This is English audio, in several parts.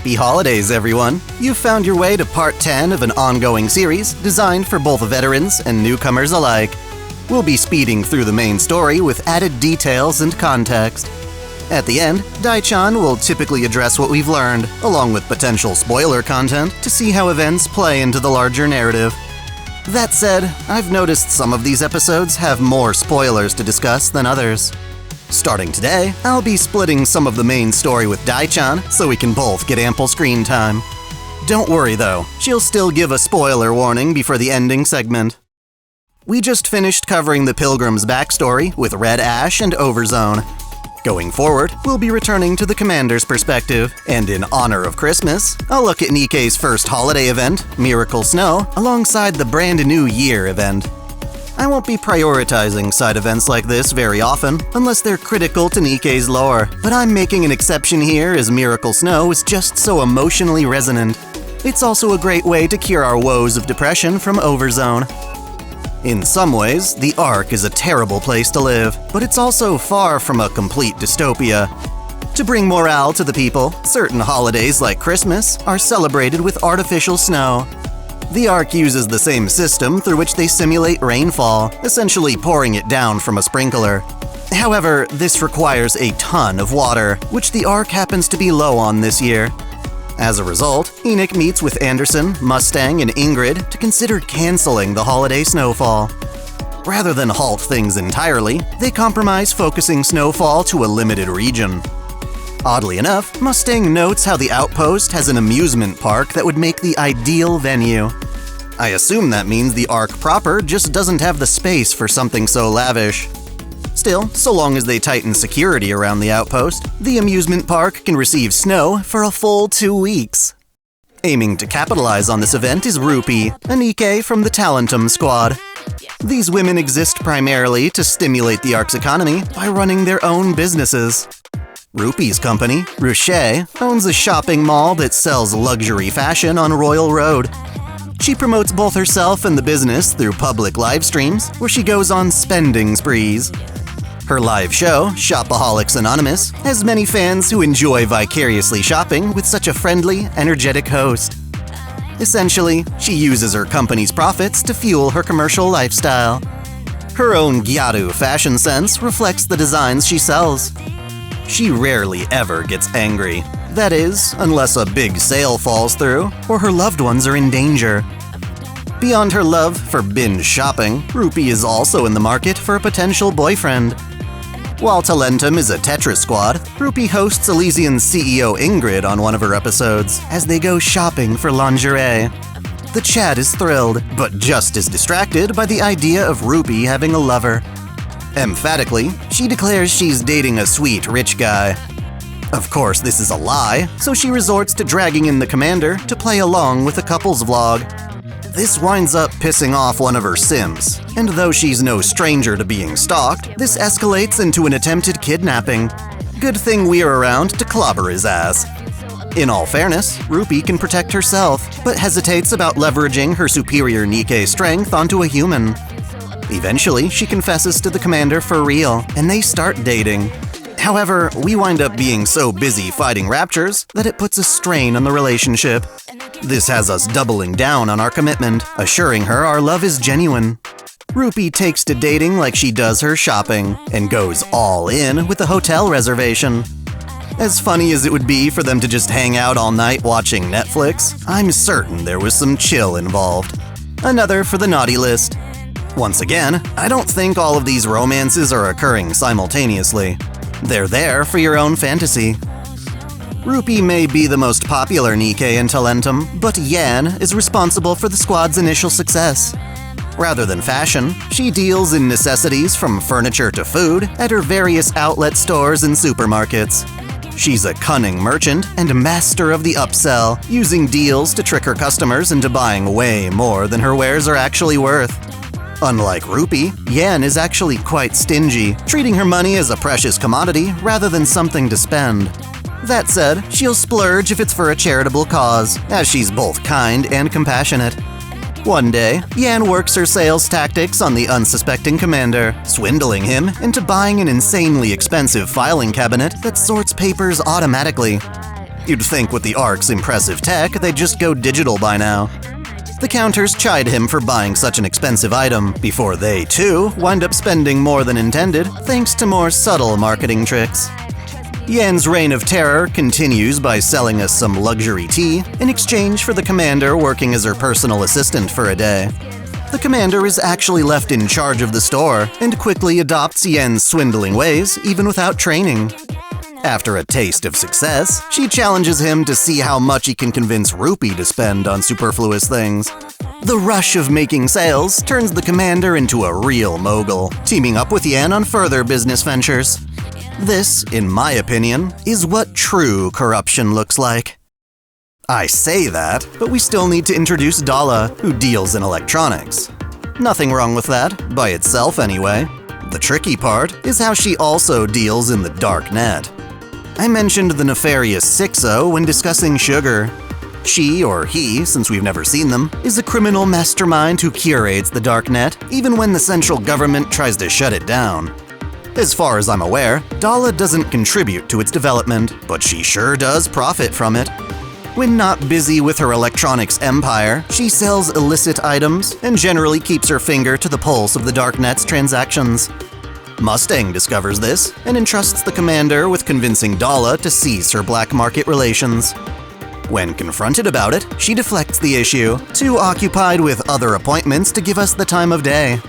Happy holidays, everyone! You've found your way to part 10 of an ongoing series designed for both veterans and newcomers alike. We'll be speeding through the main story with added details and context. At the end, Dai-chan will typically address what we've learned, along with potential spoiler content, to see how events play into the larger narrative. That said, I've noticed some of these episodes have more spoilers to discuss than others. Starting today, I'll be splitting some of the main story with Dai-chan so we can both get ample screen time. Don't worry though, she'll still give a spoiler warning before the ending segment. We just finished covering the Pilgrims' backstory with Red Ash and Overzone. Going forward, we'll be returning to the commander's perspective, and in honor of Christmas, I'll look at Nikke's first holiday event, Miracle Snow, alongside the Brand New Year event. I won't be prioritizing side events like this very often, unless they're critical to Nikke's lore, but I'm making an exception here as Miracle Snow is just so emotionally resonant. It's also a great way to cure our woes of depression from Overzone. In some ways, the Ark is a terrible place to live, but it's also far from a complete dystopia. To bring morale to the people, certain holidays like Christmas are celebrated with artificial snow. The Ark uses the same system through which they simulate rainfall, essentially pouring it down from a sprinkler. However, this requires a ton of water, which the Ark happens to be low on this year. As a result, Enoch meets with Anderson, Mustang, and Ingrid to consider canceling the holiday snowfall. Rather than halt things entirely, they compromise focusing snowfall to a limited region. Oddly enough, Mustang notes how the outpost has an amusement park that would make the ideal venue. I assume that means the Ark proper just doesn't have the space for something so lavish. Still, so long as they tighten security around the outpost, the amusement park can receive snow for a full 2 weeks. Aiming to capitalize on this event is Rupee, a Nikke from the Talentum squad. These women exist primarily to stimulate the Ark's economy by running their own businesses. Rupee's company, Rupee, owns a shopping mall that sells luxury fashion on Royal Road. She promotes both herself and the business through public live streams, where she goes on spending sprees. Her live show, Shopaholics Anonymous, has many fans who enjoy vicariously shopping with such a friendly, energetic host. Essentially, she uses her company's profits to fuel her commercial lifestyle. Her own gyaru fashion sense reflects the designs she sells. She rarely ever gets angry. That is, unless a big sale falls through, or her loved ones are in danger. Beyond her love for binge shopping, Rupee is also in the market for a potential boyfriend. While Talentum is a Tetris squad, Rupee hosts Elysian's CEO Ingrid on one of her episodes as they go shopping for lingerie. The chat is thrilled, but just as distracted by the idea of Rupee having a lover. Emphatically, she declares she's dating a sweet, rich guy. Of course, this is a lie, so she resorts to dragging in the commander to play along with the couple's vlog. This winds up pissing off one of her sims, and though she's no stranger to being stalked, this escalates into an attempted kidnapping. Good thing we're around to clobber his ass. In all fairness, Rupee can protect herself, but hesitates about leveraging her superior Nikke strength onto a human. Eventually, she confesses to the commander for real, and they start dating. However, we wind up being so busy fighting raptures that it puts a strain on the relationship. This has us doubling down on our commitment, assuring her our love is genuine. Rupee takes to dating like she does her shopping, and goes all in with the hotel reservation. As funny as it would be for them to just hang out all night watching Netflix, I'm certain there was some chill involved. Another for the naughty list. Once again, I don't think all of these romances are occurring simultaneously. They're there for your own fantasy. Rupee may be the most popular Nikke in Talentum, but Yan is responsible for the squad's initial success. Rather than fashion, she deals in necessities from furniture to food at her various outlet stores and supermarkets. She's a cunning merchant and master of the upsell, using deals to trick her customers into buying way more than her wares are actually worth. Unlike Rupee, Yan is actually quite stingy, treating her money as a precious commodity rather than something to spend. That said, she'll splurge if it's for a charitable cause, as she's both kind and compassionate. One day, Yan works her sales tactics on the unsuspecting commander, swindling him into buying an insanely expensive filing cabinet that sorts papers automatically. You'd think with the Ark's impressive tech, they'd just go digital by now. The counters chide him for buying such an expensive item, before they, too, wind up spending more than intended, thanks to more subtle marketing tricks. Yan's reign of terror continues by selling us some luxury tea in exchange for the commander working as her personal assistant for a day. The commander is actually left in charge of the store and quickly adopts Yan's swindling ways even without training. After a taste of success, she challenges him to see how much he can convince Rupee to spend on superfluous things. The rush of making sales turns the commander into a real mogul, teaming up with Yan on further business ventures. This, in my opinion, is what true corruption looks like. I say that, but we still need to introduce Dolla, who deals in electronics. Nothing wrong with that, by itself anyway. The tricky part is how she also deals in the dark net. I mentioned the nefarious Sixo when discussing Sugar. She, or he, since we've never seen them, is a criminal mastermind who curates the dark net, even when the central government tries to shut it down. As far as I'm aware, Dolla doesn't contribute to its development, but she sure does profit from it. When not busy with her electronics empire, she sells illicit items and generally keeps her finger to the pulse of the darknet's transactions. Mustang discovers this and entrusts the commander with convincing Dolla to cease her black market relations. When confronted about it, she deflects the issue, too occupied with other appointments to give us the time of day.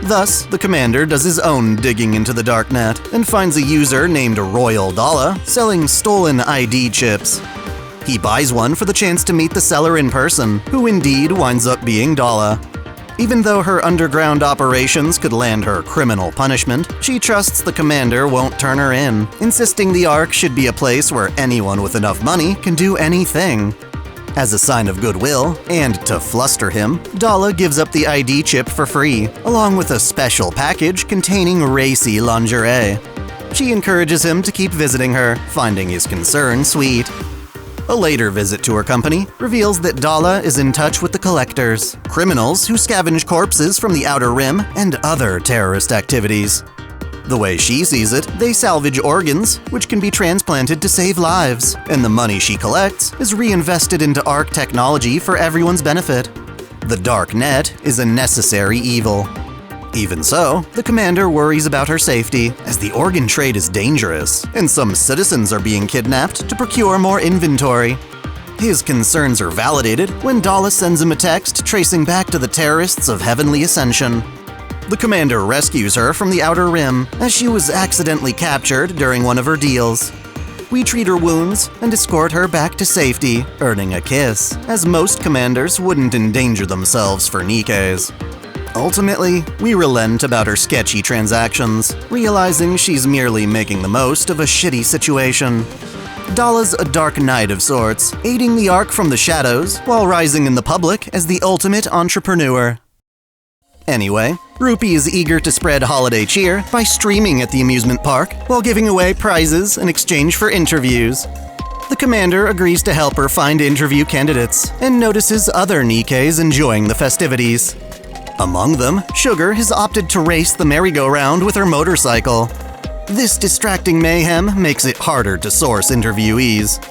Thus, the commander does his own digging into the darknet and finds a user named Royal Dolla selling stolen ID chips. He buys one for the chance to meet the seller in person, who indeed winds up being Dolla. Even though her underground operations could land her criminal punishment, she trusts the commander won't turn her in, insisting the Ark should be a place where anyone with enough money can do anything. As a sign of goodwill, and to fluster him, Dolla gives up the ID chip for free, along with a special package containing racy lingerie. She encourages him to keep visiting her, finding his concern sweet. A later visit to her company reveals that Dolla is in touch with the Collectors, criminals who scavenge corpses from the Outer Rim and other terrorist activities. The way she sees it, they salvage organs, which can be transplanted to save lives, and the money she collects is reinvested into Ark technology for everyone's benefit. The dark net is a necessary evil. Even so, the commander worries about her safety, as the organ trade is dangerous, and some citizens are being kidnapped to procure more inventory. His concerns are validated when Dolla sends him a text tracing back to the terrorists of Heavenly Ascension. The commander rescues her from the Outer Rim, as she was accidentally captured during one of her deals. We treat her wounds and escort her back to safety, earning a kiss, as most commanders wouldn't endanger themselves for Nikke's. Ultimately, we relent about her sketchy transactions, realizing she's merely making the most of a shitty situation. Dolla's a dark knight of sorts, aiding the Ark from the shadows while rising in the public as the ultimate entrepreneur. Anyway, Rupee is eager to spread holiday cheer by streaming at the amusement park while giving away prizes in exchange for interviews. The commander agrees to help her find interview candidates and notices other Nikkes enjoying the festivities. Among them, Sugar has opted to race the merry-go-round with her motorcycle. This distracting mayhem makes it harder to source interviewees.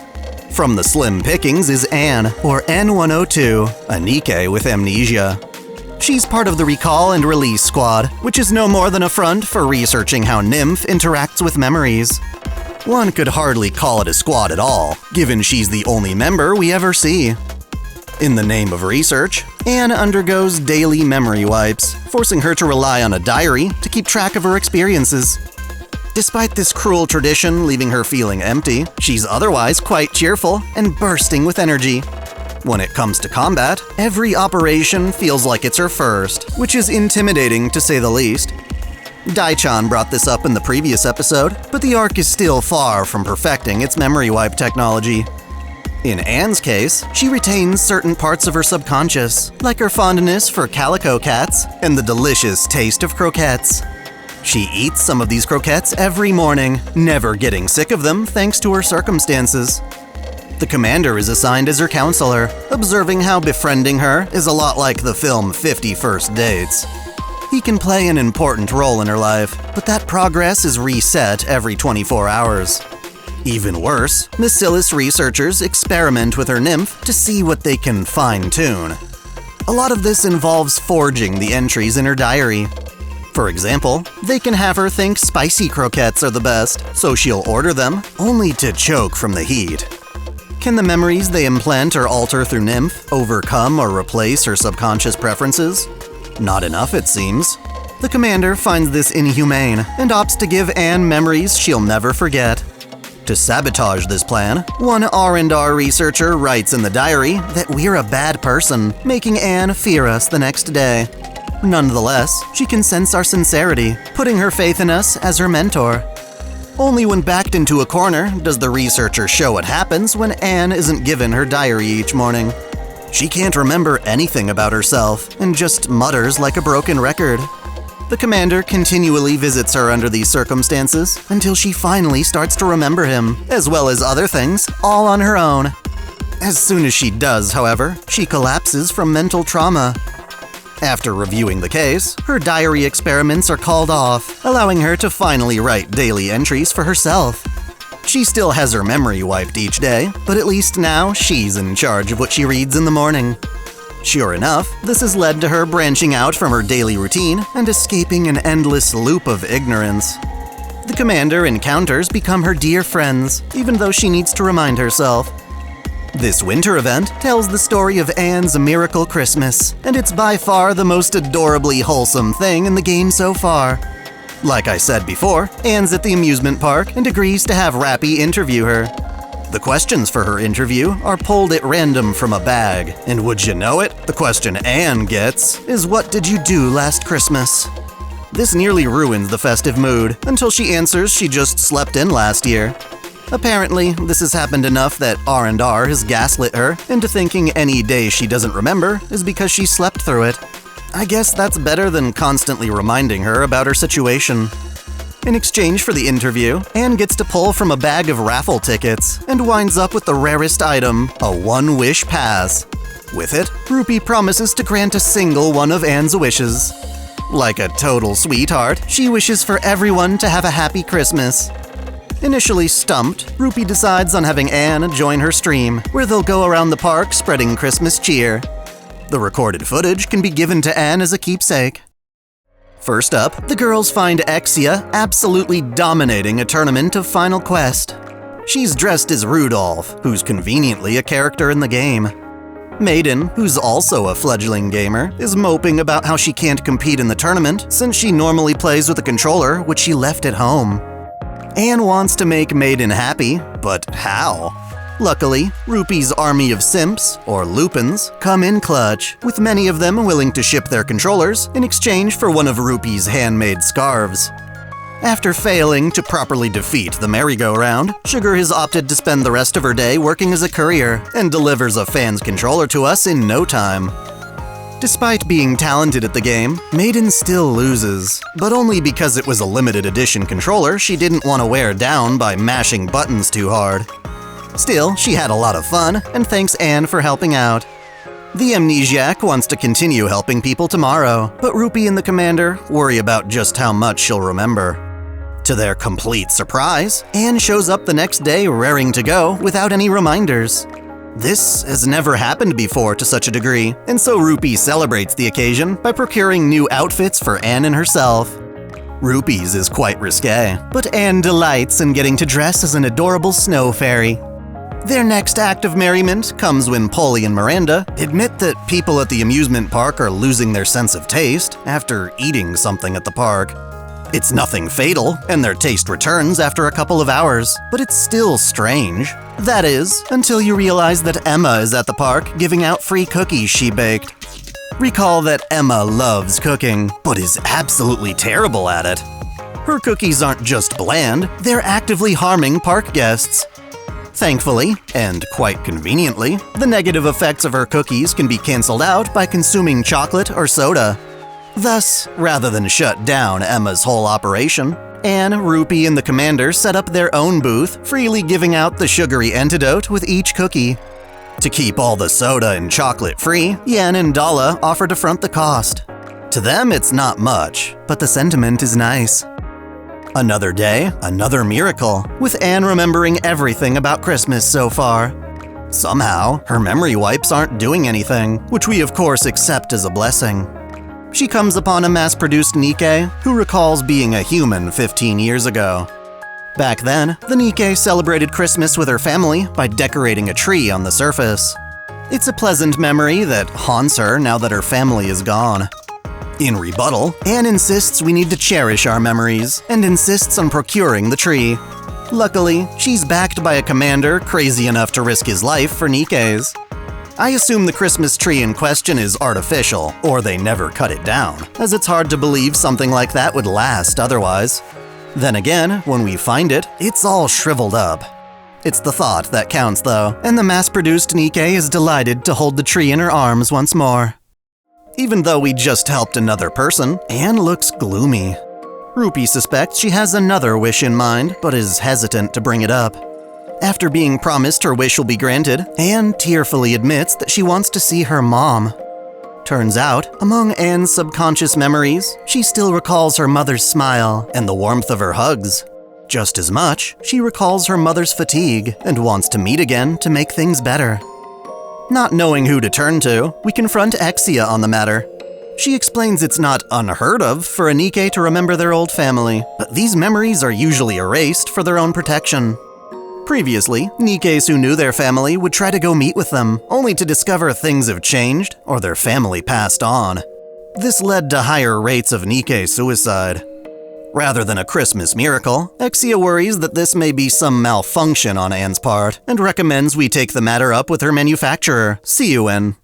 From the slim pickings is Anne, or N102, a Nikke with amnesia. She's part of the Recall and Release Squad, which is no more than a front for researching how Nymph interacts with memories. One could hardly call it a squad at all, given she's the only member we ever see. In the name of research, Anne undergoes daily memory wipes, forcing her to rely on a diary to keep track of her experiences. Despite this cruel tradition leaving her feeling empty, she's otherwise quite cheerful and bursting with energy. When it comes to combat, every operation feels like it's her first, which is intimidating to say the least. Dai-chan brought this up in the previous episode, but the Ark is still far from perfecting its memory wipe technology. In Anne's case, she retains certain parts of her subconscious, like her fondness for calico cats and the delicious taste of croquettes. She eats some of these croquettes every morning, never getting sick of them thanks to her circumstances. The commander is assigned as her counselor, observing how befriending her is a lot like the film 50 First Dates. He can play an important role in her life, but that progress is reset every 24 hours. Even worse, Miscellus researchers experiment with her nymph to see what they can fine-tune. A lot of this involves forging the entries in her diary. For example, they can have her think spicy croquettes are the best, so she'll order them, only to choke from the heat. Can the memories they implant or alter through nymph overcome or replace her subconscious preferences? Not enough, it seems. The commander finds this inhumane and opts to give Anne memories she'll never forget. To sabotage this plan, one R&R researcher writes in the diary that we're a bad person, making Anne fear us the next day. Nonetheless, she can sense our sincerity, putting her faith in us as her mentor. Only when backed into a corner does the researcher show what happens when Anne isn't given her diary each morning. She can't remember anything about herself and just mutters like a broken record. The commander continually visits her under these circumstances until she finally starts to remember him, as well as other things, all on her own. As soon as she does, however, she collapses from mental trauma. After reviewing the case, her diary experiments are called off, allowing her to finally write daily entries for herself. She still has her memory wiped each day, but at least now she's in charge of what she reads in the morning. Sure enough, this has led to her branching out from her daily routine and escaping an endless loop of ignorance. The commander encounters become her dear friends, even though she needs to remind herself. This winter event tells the story of Anne's miracle Christmas, and it's by far the most adorably wholesome thing in the game so far. Like I said before, Anne's at the amusement park and agrees to have Rapi interview her. The questions for her interview are pulled at random from a bag, and would you know it, the question Anne gets is, "What did you do last Christmas?" This nearly ruins the festive mood, until she answers she just slept in last year. Apparently, this has happened enough that R&R has gaslit her into thinking any day she doesn't remember is because she slept through it. I guess that's better than constantly reminding her about her situation. In exchange for the interview, Anne gets to pull from a bag of raffle tickets and winds up with the rarest item, a one-wish pass. With it, Rupee promises to grant a single one of Anne's wishes. Like a total sweetheart, she wishes for everyone to have a happy Christmas. Initially stumped, Rupee decides on having Anne join her stream, where they'll go around the park spreading Christmas cheer. The recorded footage can be given to Anne as a keepsake. First up, the girls find Exia absolutely dominating a tournament of Final Quest. She's dressed as Rudolph, who's conveniently a character in the game. Maiden, who's also a fledgling gamer, is moping about how she can't compete in the tournament since she normally plays with a controller which she left at home. Anne wants to make Maiden happy, but how? Luckily, Rupee's army of simps, or lupins, come in clutch, with many of them willing to ship their controllers in exchange for one of Rupee's handmade scarves. After failing to properly defeat the merry-go-round, Sugar has opted to spend the rest of her day working as a courier and delivers a fan's controller to us in no time. Despite being talented at the game, Maiden still loses, but only because it was a limited edition controller she didn't want to wear down by mashing buttons too hard. Still, she had a lot of fun, and thanks Anne for helping out. The amnesiac wants to continue helping people tomorrow, but Rupee and the commander worry about just how much she'll remember. To their complete surprise, Anne shows up the next day raring to go without any reminders. This has never happened before to such a degree, and so Rupee celebrates the occasion by procuring new outfits for Anne and herself. Rupee's is quite risque, but Anne delights in getting to dress as an adorable snow fairy. Their next act of merriment comes when Polly and Miranda admit that people at the amusement park are losing their sense of taste after eating something at the park. It's nothing fatal, and their taste returns after a couple of hours, but it's still strange. That is, until you realize that Emma is at the park giving out free cookies she baked. Recall that Emma loves cooking, but is absolutely terrible at it. Her cookies aren't just bland, they're actively harming park guests. Thankfully, and quite conveniently, the negative effects of her cookies can be cancelled out by consuming chocolate or soda. Thus, rather than shut down Emma's whole operation, Anne, Rupee, and the commander set up their own booth, freely giving out the sugary antidote with each cookie. To keep all the soda and chocolate free, Yen and Dolla offer to front the cost. To them, it's not much, but the sentiment is nice. Another day, another miracle, with Anne remembering everything about Christmas so far. Somehow, her memory wipes aren't doing anything, which we of course accept as a blessing. She comes upon a mass-produced Nikke who recalls being a human 15 years ago. Back then, the Nikke celebrated Christmas with her family by decorating a tree on the surface. It's a pleasant memory that haunts her now that her family is gone. In rebuttal, Anne insists we need to cherish our memories and insists on procuring the tree. Luckily, she's backed by a commander crazy enough to risk his life for Nikkes. I assume the Christmas tree in question is artificial, or they never cut it down, as it's hard to believe something like that would last otherwise. Then again, when we find it, it's all shriveled up. It's the thought that counts though, and the mass-produced Nikke is delighted to hold the tree in her arms once more. Even though we just helped another person, Anne looks gloomy. Rupee suspects she has another wish in mind, but is hesitant to bring it up. After being promised her wish will be granted, Anne tearfully admits that she wants to see her mom. Turns out, among Anne's subconscious memories, she still recalls her mother's smile and the warmth of her hugs. Just as much, she recalls her mother's fatigue and wants to meet again to make things better. Not knowing who to turn to, we confront Exia on the matter. She explains it's not unheard of for a Nikke to remember their old family, but these memories are usually erased for their own protection. Previously, Nikkes who knew their family would try to go meet with them, only to discover things have changed or their family passed on. This led to higher rates of Nikke suicide. Rather than a Christmas miracle, Exia worries that this may be some malfunction on Anne's part and recommends we take the matter up with her manufacturer, Siuin.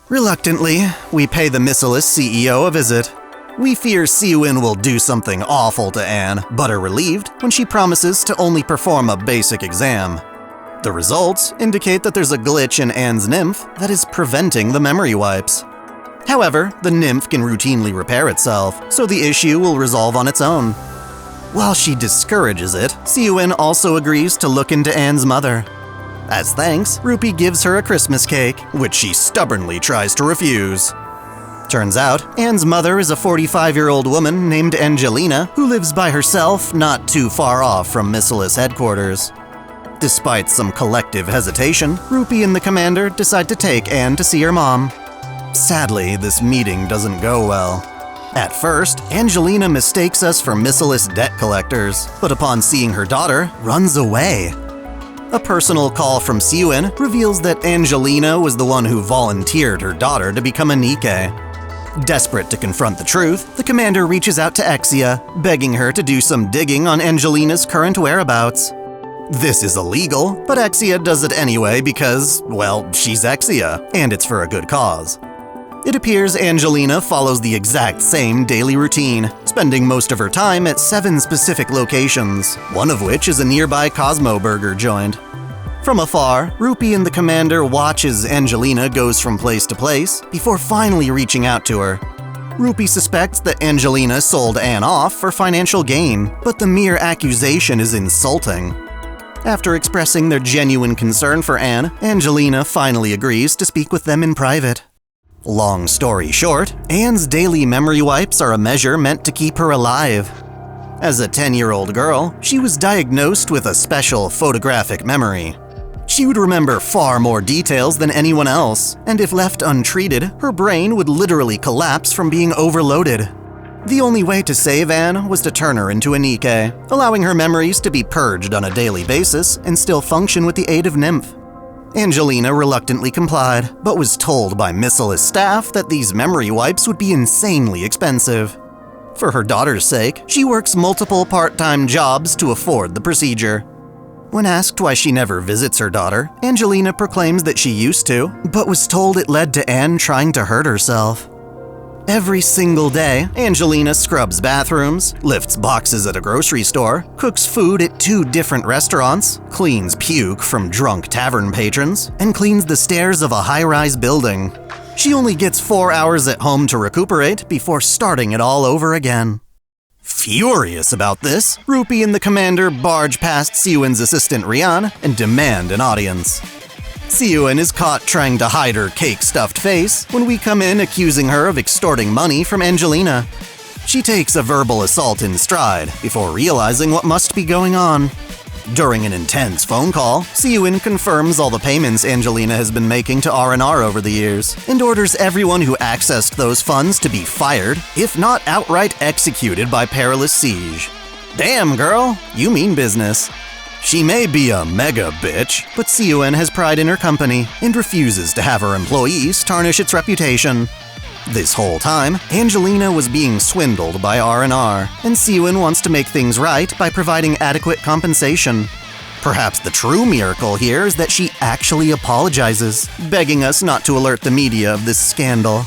Reluctantly, we pay the missiless CEO a visit. We fear Siuin will do something awful to Anne, but are relieved when she promises to only perform a basic exam. The results indicate that there's a glitch in Anne's nymph that is preventing the memory wipes. However, the nymph can routinely repair itself, so the issue will resolve on its own. While she discourages it, Siuin also agrees to look into Anne's mother. As thanks, Rupee gives her a Christmas cake, which she stubbornly tries to refuse. Turns out, Anne's mother is a 45-year-old woman named Angelina who lives by herself not too far off from Missilus headquarters. Despite some collective hesitation, Rupee and the commander decide to take Anne to see her mom. Sadly, this meeting doesn't go well. At first, Angelina mistakes us for Missilus debt collectors, but upon seeing her daughter, runs away. A personal call from Siuin reveals that Angelina was the one who volunteered her daughter to become a Nikke. Desperate to confront the truth, the commander reaches out to Exia, begging her to do some digging on Angelina's current whereabouts. This is illegal, but Exia does it anyway because, well, she's Exia, and it's for a good cause. It appears Angelina follows the exact same daily routine, spending most of her time at 7 specific locations, one of which is a nearby Cosmo Burger joint. From afar, Rupee and the commander watch as Angelina goes from place to place before finally reaching out to her. Rupee suspects that Angelina sold Anne off for financial gain, but the mere accusation is insulting. After expressing their genuine concern for Anne, Angelina finally agrees to speak with them in private. Long story short, Anne's daily memory wipes are a measure meant to keep her alive. As a 10-year-old girl, she was diagnosed with a special photographic memory. She would remember far more details than anyone else, and if left untreated, her brain would literally collapse from being overloaded. The only way to save Anne was to turn her into a Nikke, allowing her memories to be purged on a daily basis and still function with the aid of Nymph. Angelina reluctantly complied, but was told by Missilus staff that these memory wipes would be insanely expensive. For her daughter's sake, she works multiple part-time jobs to afford the procedure. When asked why she never visits her daughter, Angelina proclaims that she used to, but was told it led to Anne trying to hurt herself. Every single day, Angelina scrubs bathrooms, lifts boxes at a grocery store, cooks food at 2 different restaurants, cleans puke from drunk tavern patrons, and cleans the stairs of a high-rise building. She only gets 4 hours at home to recuperate before starting it all over again. Furious about this, Rupee and the commander barge past Siuin's assistant Rian and demand an audience. Siuin is caught trying to hide her cake-stuffed face when we come in accusing her of extorting money from Angelina. She takes a verbal assault in stride before realizing what must be going on. During an intense phone call, Siyun confirms all the payments Angelina has been making to R&R over the years, and orders everyone who accessed those funds to be fired, if not outright executed by perilous siege. Damn, girl, you mean business. She may be a mega bitch, but Siyun has pride in her company and refuses to have her employees tarnish its reputation. This whole time, Angelina was being swindled by R&R, and Siyun wants to make things right by providing adequate compensation. Perhaps the true miracle here is that she actually apologizes, begging us not to alert the media of this scandal.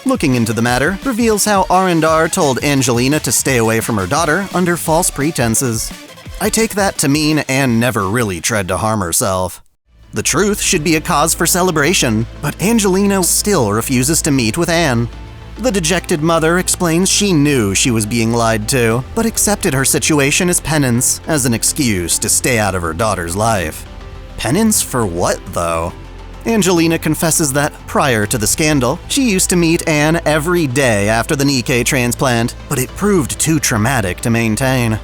Looking into the matter reveals how R&R told Angelina to stay away from her daughter under false pretenses. I take that to mean Anne never really tried to harm herself. The truth should be a cause for celebration, but Angelina still refuses to meet with Anne. The dejected mother explains she knew she was being lied to, but accepted her situation as penance, as an excuse to stay out of her daughter's life. Penance for what, though? Angelina confesses that, prior to the scandal, she used to meet Anne every day after the Nikke transplant, but it proved too traumatic to maintain.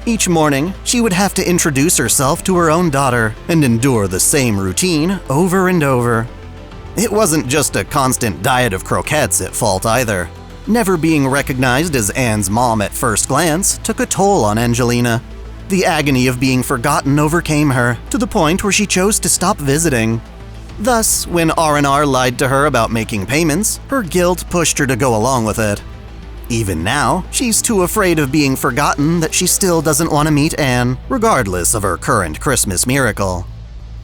Each morning, she would have to introduce herself to her own daughter and endure the same routine over and over. It wasn't just a constant diet of croquettes at fault either. Never being recognized as Anne's mom at first glance took a toll on Angelina. The agony of being forgotten overcame her, to the point where she chose to stop visiting. Thus, when R&R lied to her about making payments, her guilt pushed her to go along with it. Even now, she's too afraid of being forgotten that she still doesn't want to meet Anne, regardless of her current Christmas miracle.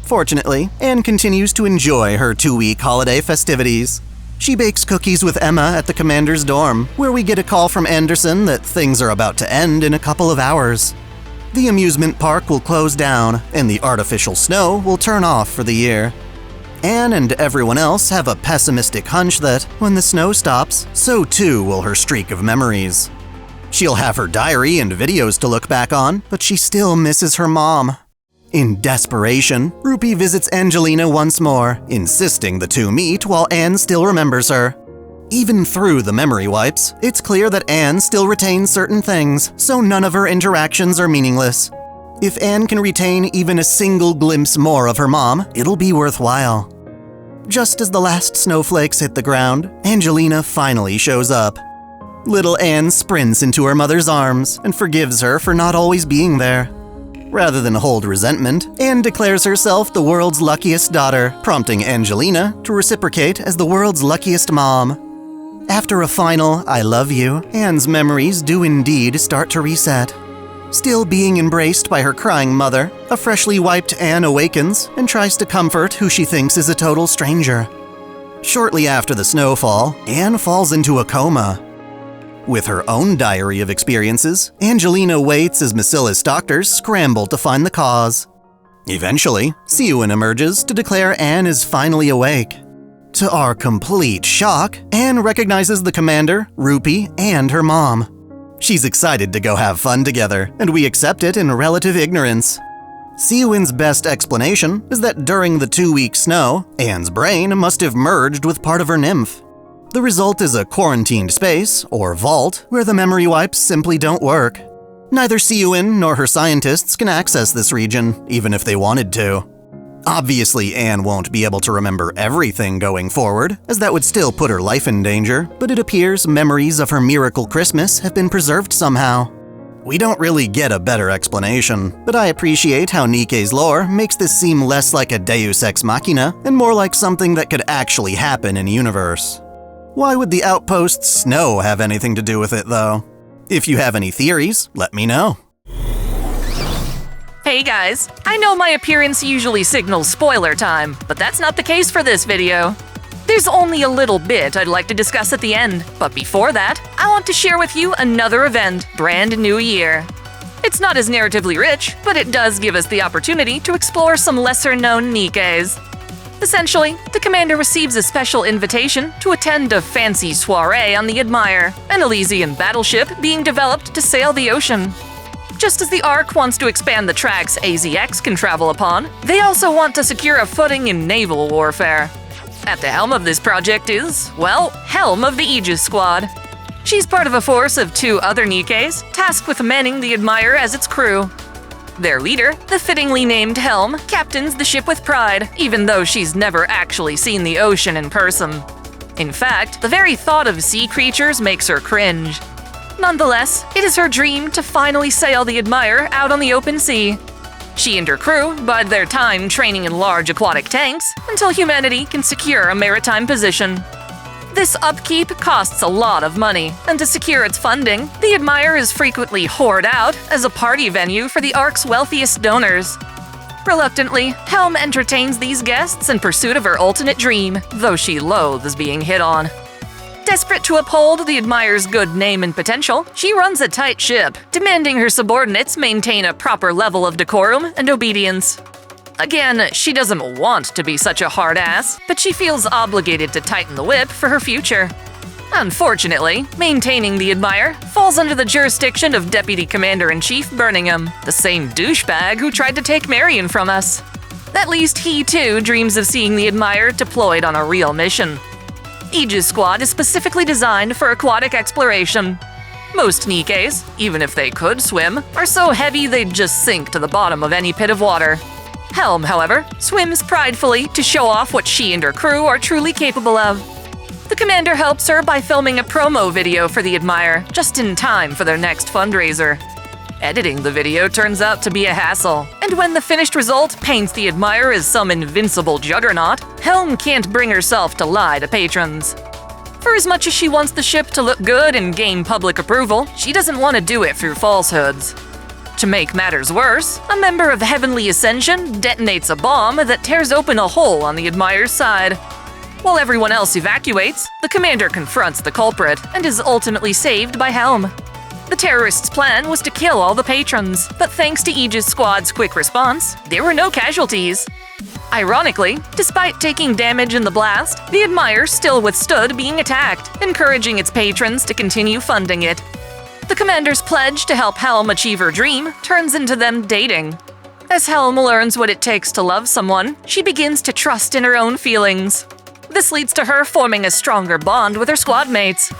Fortunately, Anne continues to enjoy her 2-week holiday festivities. She bakes cookies with Emma at the commander's dorm, where we get a call from Anderson that things are about to end in a couple of hours. The amusement park will close down, and the artificial snow will turn off for the year. Anne and everyone else have a pessimistic hunch that, when the snow stops, so too will her streak of memories. She'll have her diary and videos to look back on, but she still misses her mom. In desperation, Rupee visits Angelina once more, insisting the two meet while Anne still remembers her. Even through the memory wipes, it's clear that Anne still retains certain things, so none of her interactions are meaningless. If Anne can retain even a single glimpse more of her mom, it'll be worthwhile. Just as the last snowflakes hit the ground, Angelina finally shows up. Little Anne sprints into her mother's arms and forgives her for not always being there. Rather than hold resentment, Anne declares herself the world's luckiest daughter, prompting Angelina to reciprocate as the world's luckiest mom. After a final "I love you," Anne's memories do indeed start to reset. Still being embraced by her crying mother, a freshly wiped Anne awakens and tries to comfort who she thinks is a total stranger. Shortly after the snowfall, Anne falls into a coma. With her own diary of experiences, Angelina waits as Macilla's doctors scramble to find the cause. Eventually, Siyun emerges to declare Anne is finally awake. To our complete shock, Anne recognizes the commander, Rupee, and her mom. She's excited to go have fun together, and we accept it in relative ignorance. Siyun's best explanation is that during the 2-week snow, Anne's brain must have merged with part of her nymph. The result is a quarantined space, or vault, where the memory wipes simply don't work. Neither Siyun nor her scientists can access this region, even if they wanted to. Obviously, Anne won't be able to remember everything going forward, as that would still put her life in danger, but it appears memories of her miracle Christmas have been preserved somehow. We don't really get a better explanation, but I appreciate how Nikke's lore makes this seem less like a deus ex machina and more like something that could actually happen in a universe. Why would the outpost's snow have anything to do with it, though? If you have any theories, let me know. Hey guys, I know my appearance usually signals spoiler time, but that's not the case for this video. There's only a little bit I'd like to discuss at the end, but before that, I want to share with you another event, Brand New Year. It's not as narratively rich, but it does give us the opportunity to explore some lesser-known Nikkes. Essentially, the commander receives a special invitation to attend a fancy soiree on the Admire, an Elysian battleship being developed to sail the ocean. Just as the Ark wants to expand the tracks AZX can travel upon, they also want to secure a footing in naval warfare. At the helm of this project is, well, Helm of the Aegis Squad. She's part of a force of 2 other Nikkes, tasked with manning the Admire as its crew. Their leader, the fittingly named Helm, captains the ship with pride, even though she's never actually seen the ocean in person. In fact, the very thought of sea creatures makes her cringe. Nonetheless, it is her dream to finally sail the Admire out on the open sea. She and her crew bide their time training in large aquatic tanks until humanity can secure a maritime position. This upkeep costs a lot of money, and to secure its funding, the Admire is frequently hoarded out as a party venue for the Ark's wealthiest donors. Reluctantly, Helm entertains these guests in pursuit of her ultimate dream, though she loathes being hit on. Desperate to uphold the Admire's good name and potential, she runs a tight ship, demanding her subordinates maintain a proper level of decorum and obedience. Again, she doesn't want to be such a hard ass, but she feels obligated to tighten the whip for her future. Unfortunately, maintaining the Admire falls under the jurisdiction of Deputy Commander-in-Chief Birmingham, the same douchebag who tried to take Marion from us. At least he too dreams of seeing the Admire deployed on a real mission. Aegis Squad is specifically designed for aquatic exploration. Most Nikkes, even if they could swim, are so heavy they'd just sink to the bottom of any pit of water. Helm, however, swims pridefully to show off what she and her crew are truly capable of. The commander helps her by filming a promo video for the Admire, just in time for their next fundraiser. Editing the video turns out to be a hassle, and when the finished result paints the Admire as some invincible juggernaut, Helm can't bring herself to lie to patrons. For as much as she wants the ship to look good and gain public approval, she doesn't want to do it through falsehoods. To make matters worse, a member of the Heavenly Ascension detonates a bomb that tears open a hole on the Admire's side. While everyone else evacuates, the commander confronts the culprit and is ultimately saved by Helm. The terrorists' plan was to kill all the patrons, but thanks to Aegis Squad's quick response, there were no casualties. Ironically, despite taking damage in the blast, the Admire still withstood being attacked, encouraging its patrons to continue funding it. The commander's pledge to help Helm achieve her dream turns into them dating. As Helm learns what it takes to love someone, she begins to trust in her own feelings. This leads to her forming a stronger bond with her squad mates.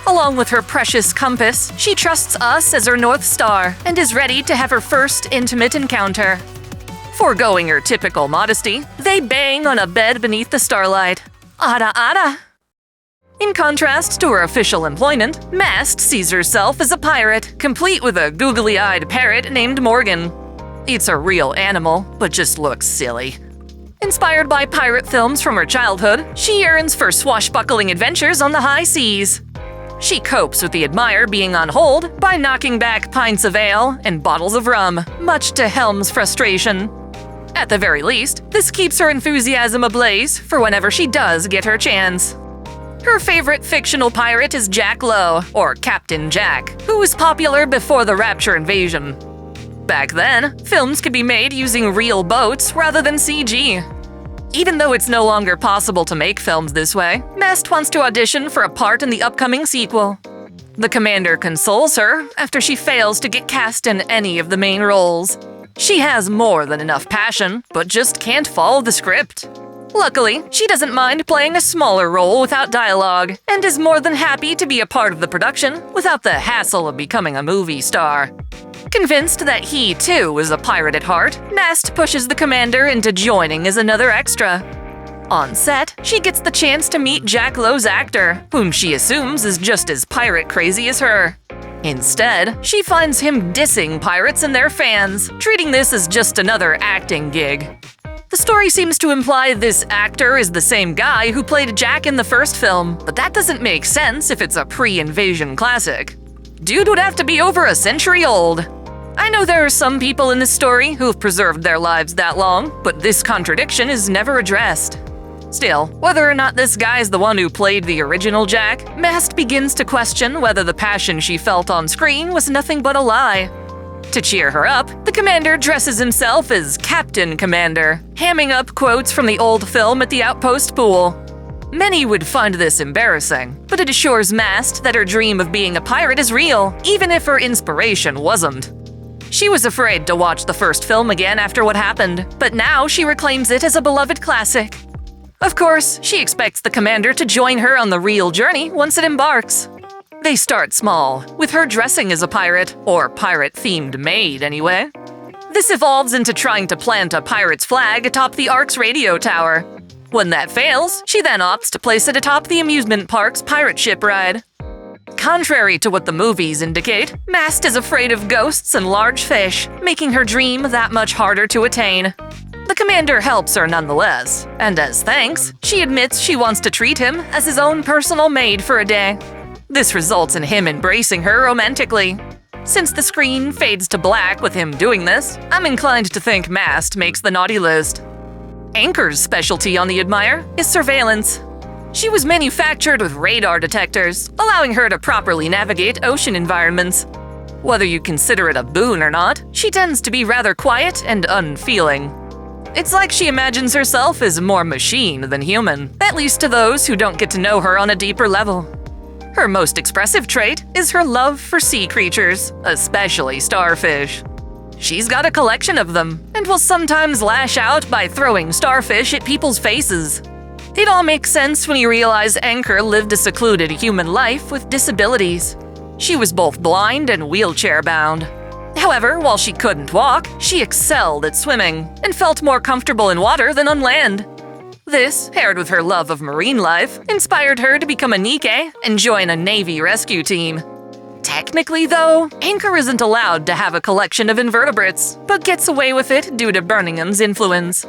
Along with her precious compass, she trusts us as her North Star and is ready to have her first intimate encounter. Foregoing her typical modesty, they bang on a bed beneath the starlight. Ada ada! In contrast to her official employment, Mast sees herself as a pirate, complete with a googly-eyed parrot named Morgan. It's a real animal, but just looks silly. Inspired by pirate films from her childhood, she yearns for swashbuckling adventures on the high seas. She copes with the Admire being on hold by knocking back pints of ale and bottles of rum, much to Helm's frustration. At the very least, this keeps her enthusiasm ablaze for whenever she does get her chance. Her favorite fictional pirate is Jack Lowe, or Captain Jack, who was popular before the Rapture invasion. Back then, films could be made using real boats rather than CG. Even though it's no longer possible to make films this way, Mast wants to audition for a part in the upcoming sequel. The commander consoles her after she fails to get cast in any of the main roles. She has more than enough passion, but just can't follow the script. Luckily, she doesn't mind playing a smaller role without dialogue, and is more than happy to be a part of the production without the hassle of becoming a movie star. Convinced that he, too, is a pirate at heart, Mast pushes the commander into joining as another extra. On set, she gets the chance to meet Jack Lowe's actor, whom she assumes is just as pirate-crazy as her. Instead, she finds him dissing pirates and their fans, treating this as just another acting gig. The story seems to imply this actor is the same guy who played Jack in the first film, but that doesn't make sense if it's a pre-invasion classic. Dude would have to be over a century old. I know there are some people in this story who've preserved their lives that long, but this contradiction is never addressed. Still, whether or not this guy is the one who played the original Jack, Mast begins to question whether the passion she felt on screen was nothing but a lie. To cheer her up, the commander dresses himself as Captain Commander, hamming up quotes from the old film at the outpost pool. Many would find this embarrassing, but it assures Mast that her dream of being a pirate is real, even if her inspiration wasn't. She was afraid to watch the first film again after what happened, but now she reclaims it as a beloved classic. Of course, she expects the commander to join her on the real journey once it embarks. They start small, with her dressing as a pirate, or pirate-themed maid anyway. This evolves into trying to plant a pirate's flag atop the Ark's radio tower. When that fails, she then opts to place it atop the amusement park's pirate ship ride. Contrary to what the movies indicate, Mast is afraid of ghosts and large fish, making her dream that much harder to attain. The commander helps her nonetheless, and as thanks, she admits she wants to treat him as his own personal maid for a day. This results in him embracing her romantically. Since the screen fades to black with him doing this, I'm inclined to think Mast makes the naughty list. Anchor's specialty, on the admire, is surveillance. She was manufactured with radar detectors, allowing her to properly navigate ocean environments. Whether you consider it a boon or not, she tends to be rather quiet and unfeeling. It's like she imagines herself as more machine than human, at least to those who don't get to know her on a deeper level. Her most expressive trait is her love for sea creatures, especially starfish. She's got a collection of them, and will sometimes lash out by throwing starfish at people's faces. It all makes sense when you realize Anchor lived a secluded human life with disabilities. She was both blind and wheelchair-bound. However, while she couldn't walk, she excelled at swimming, and felt more comfortable in water than on land. This, paired with her love of marine life, inspired her to become a Nikke and join a Navy rescue team. Technically, though, Anchor isn't allowed to have a collection of invertebrates, but gets away with it due to Burningham's influence.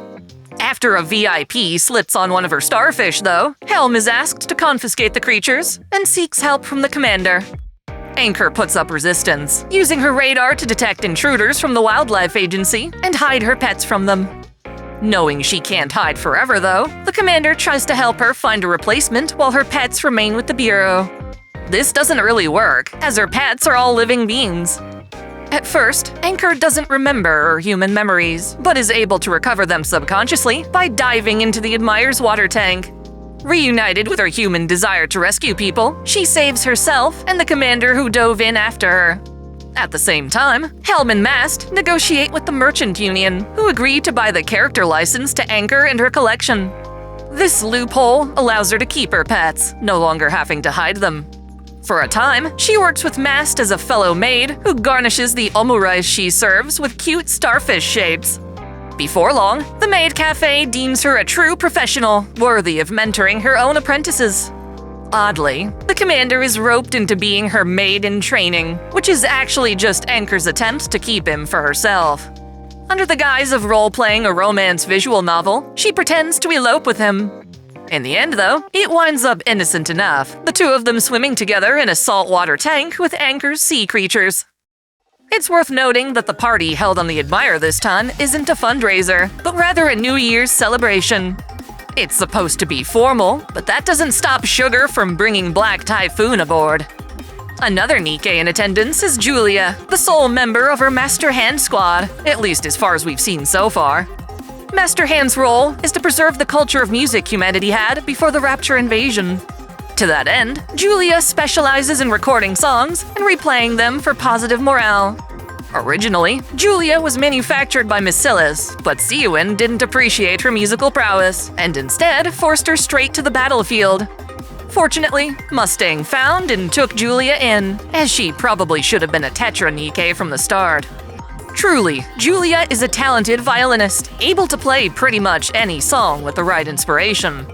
After a VIP slips on one of her starfish, though, Helm is asked to confiscate the creatures and seeks help from the commander. Anchor puts up resistance, using her radar to detect intruders from the Wildlife Agency and hide her pets from them. Knowing she can't hide forever, though, the commander tries to help her find a replacement while her pets remain with the Bureau. This doesn't really work, as her pets are all living beings. At first, Anchor doesn't remember her human memories, but is able to recover them subconsciously by diving into the Admire's water tank. Reunited with her human desire to rescue people, she saves herself and the commander who dove in after her. At the same time, Helm and Mast negotiate with the Merchant Union, who agree to buy the character license to Anchor and her collection. This loophole allows her to keep her pets, no longer having to hide them. For a time, she works with Mast as a fellow maid who garnishes the omurice she serves with cute starfish shapes. Before long, the maid cafe deems her a true professional, worthy of mentoring her own apprentices. Oddly, the commander is roped into being her maid in training, which is actually just Anchor's attempt to keep him for herself. Under the guise of role-playing a romance visual novel, she pretends to elope with him. In the end, though, it winds up innocent enough, the two of them swimming together in a saltwater tank with Anchor's sea creatures. It's worth noting that the party held on the Admire this time isn't a fundraiser, but rather a New Year's celebration. It's supposed to be formal, but that doesn't stop Sugar from bringing Black Typhoon aboard. Another Nikke in attendance is Julia, the sole member of her Master Hand squad, at least as far as we've seen so far. Master Hand's role is to preserve the culture of music humanity had before the Rapture invasion. To that end, Julia specializes in recording songs and replaying them for positive morale. Originally, Julia was manufactured by Miscellus, but Siouan didn't appreciate her musical prowess, and instead forced her straight to the battlefield. Fortunately, Mustang found and took Julia in, as she probably should have been a Tetra Nikke from the start. Truly, Julia is a talented violinist, able to play pretty much any song with the right inspiration.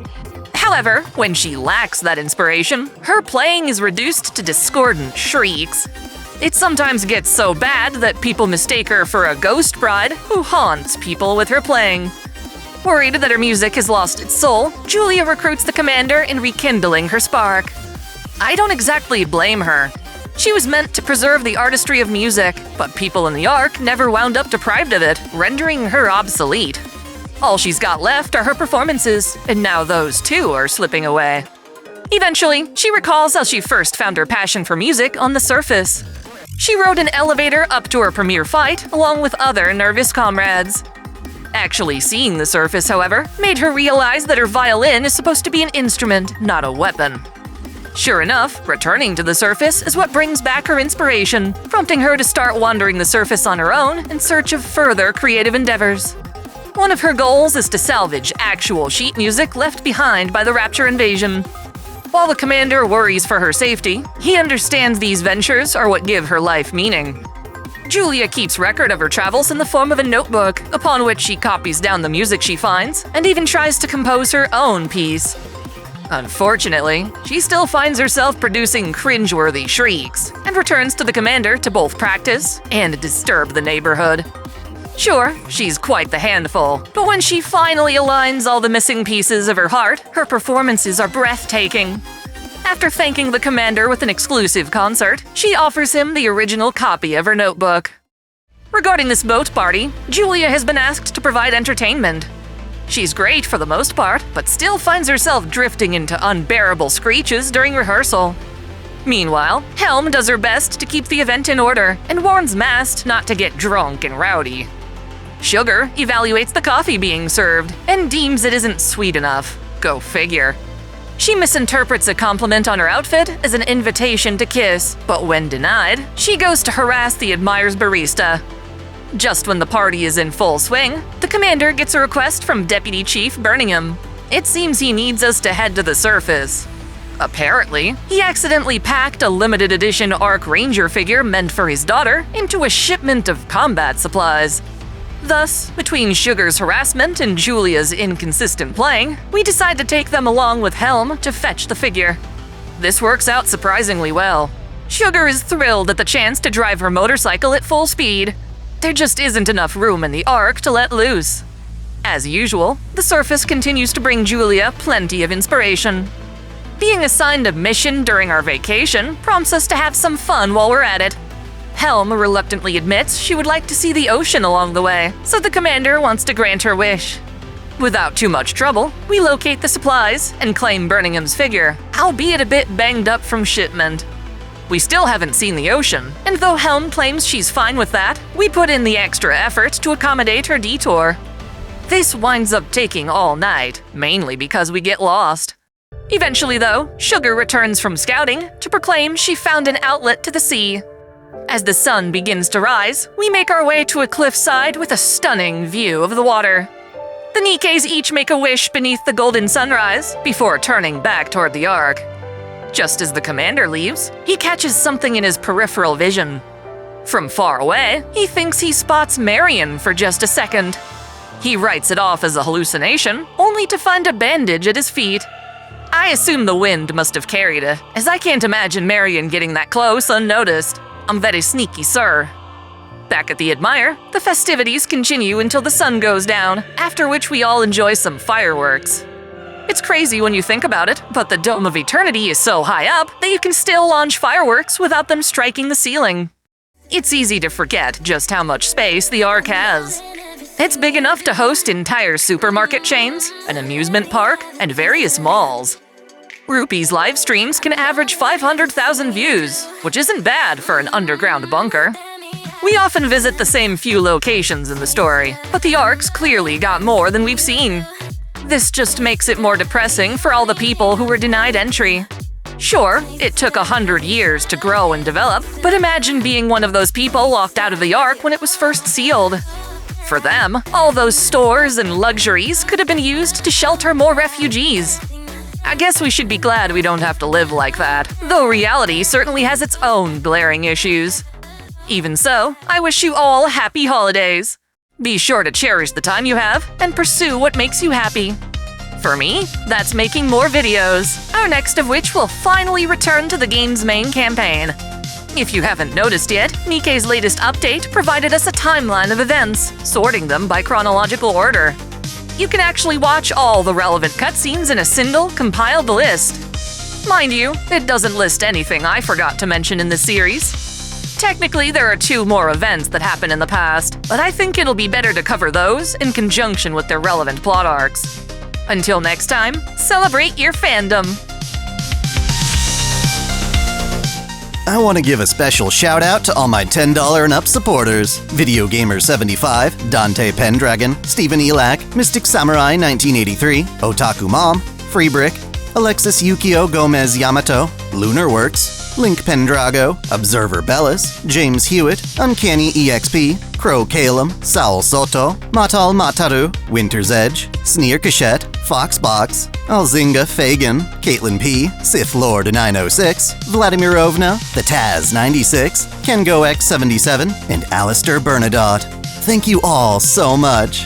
However, when she lacks that inspiration, her playing is reduced to discordant shrieks. It sometimes gets so bad that people mistake her for a ghost bride who haunts people with her playing. Worried that her music has lost its soul, Julia recruits the commander in rekindling her spark. I don't exactly blame her. She was meant to preserve the artistry of music, but people in the Ark never wound up deprived of it, rendering her obsolete. All she's got left are her performances, and now those too are slipping away. Eventually, she recalls how she first found her passion for music on the surface. She rode an elevator up to her premiere fight along with other nervous comrades. Actually seeing the surface, however, made her realize that her violin is supposed to be an instrument, not a weapon. Sure enough, returning to the surface is what brings back her inspiration, prompting her to start wandering the surface on her own in search of further creative endeavors. One of her goals is to salvage actual sheet music left behind by the Rapture invasion. While the commander worries for her safety, he understands these ventures are what give her life meaning. Julia keeps record of her travels in the form of a notebook, upon which she copies down the music she finds, and even tries to compose her own piece. Unfortunately, she still finds herself producing cringeworthy shrieks, and returns to the commander to both practice and disturb the neighborhood. Sure, she's quite the handful, but when she finally aligns all the missing pieces of her heart, her performances are breathtaking. After thanking the commander with an exclusive concert, she offers him the original copy of her notebook. Regarding this boat party, Julia has been asked to provide entertainment. She's great for the most part, but still finds herself drifting into unbearable screeches during rehearsal. Meanwhile, Helm does her best to keep the event in order and warns Mast not to get drunk and rowdy. Sugar evaluates the coffee being served and deems it isn't sweet enough. Go figure. She misinterprets a compliment on her outfit as an invitation to kiss, but when denied, she goes to harass the admirer's barista. Just when the party is in full swing, the commander gets a request from Deputy Chief Birmingham. It seems he needs us to head to the surface. Apparently, he accidentally packed a limited edition Arc Ranger figure meant for his daughter into a shipment of combat supplies. Thus, between Sugar's harassment and Julia's inconsistent playing, we decide to take them along with Helm to fetch the figure. This works out surprisingly well. Sugar is thrilled at the chance to drive her motorcycle at full speed. There just isn't enough room in the Ark to let loose. As usual, the surface continues to bring Julia plenty of inspiration. Being assigned a mission during our vacation prompts us to have some fun while we're at it. Helm reluctantly admits she would like to see the ocean along the way, so the commander wants to grant her wish. Without too much trouble, we locate the supplies and claim Birmingham's figure, albeit a bit banged up from shipment. We still haven't seen the ocean, and though Helm claims she's fine with that, we put in the extra effort to accommodate her detour. This winds up taking all night, mainly because we get lost. Eventually, though, Sugar returns from scouting to proclaim she found an outlet to the sea. As the sun begins to rise, we make our way to a cliffside with a stunning view of the water. The Nikkes each make a wish beneath the golden sunrise before turning back toward the Ark. Just as the commander leaves, he catches something in his peripheral vision. From far away, he thinks he spots Marion for just a second. He writes it off as a hallucination, only to find a bandage at his feet. I assume the wind must have carried it, as I can't imagine Marion getting that close unnoticed. I'm very sneaky, sir. Back at the Admire, the festivities continue until the sun goes down, after which we all enjoy some fireworks. It's crazy when you think about it, but the Dome of Eternity is so high up that you can still launch fireworks without them striking the ceiling. It's easy to forget just how much space the Ark has. It's big enough to host entire supermarket chains, an amusement park, and various malls. Rupee's live streams can average 500,000 views, which isn't bad for an underground bunker. We often visit the same few locations in the story, but the Ark's clearly got more than we've seen. This just makes it more depressing for all the people who were denied entry. Sure, it took 100 years to grow and develop, but imagine being one of those people locked out of the Ark when it was first sealed. For them, all those stores and luxuries could have been used to shelter more refugees. I guess we should be glad we don't have to live like that, though reality certainly has its own glaring issues. Even so, I wish you all happy holidays. Be sure to cherish the time you have and pursue what makes you happy. For me, that's making more videos, our next of which will finally return to the game's main campaign. If you haven't noticed yet, Nikke's latest update provided us a timeline of events, sorting them by chronological order. You can actually watch all the relevant cutscenes in a single, compiled list. Mind you, it doesn't list anything I forgot to mention in this series. Technically, there are 2 more events that happened in the past, but I think it'll be better to cover those in conjunction with their relevant plot arcs. Until next time, celebrate your fandom! I want to give a special shout out to all my $10 and up supporters. Video Gamer 75, Dante Pendragon, Stephen Elak, Mystic Samurai 1983, Otaku Mom, Free Brick, Alexis Yukio Gomez Yamato, Lunar Works, Link Pendrago, Observer Bellis, James Hewitt, Uncanny EXP, Crow Calum, Saul Soto, Matal Mataru, Winter's Edge, Sneer Cachette, Foxbox, Alzinga Fagan, Caitlin P, Sith Lord 906, Vladimirovna, The Taz 96, Kengo X77, and Alistair Bernadotte. Thank you all so much.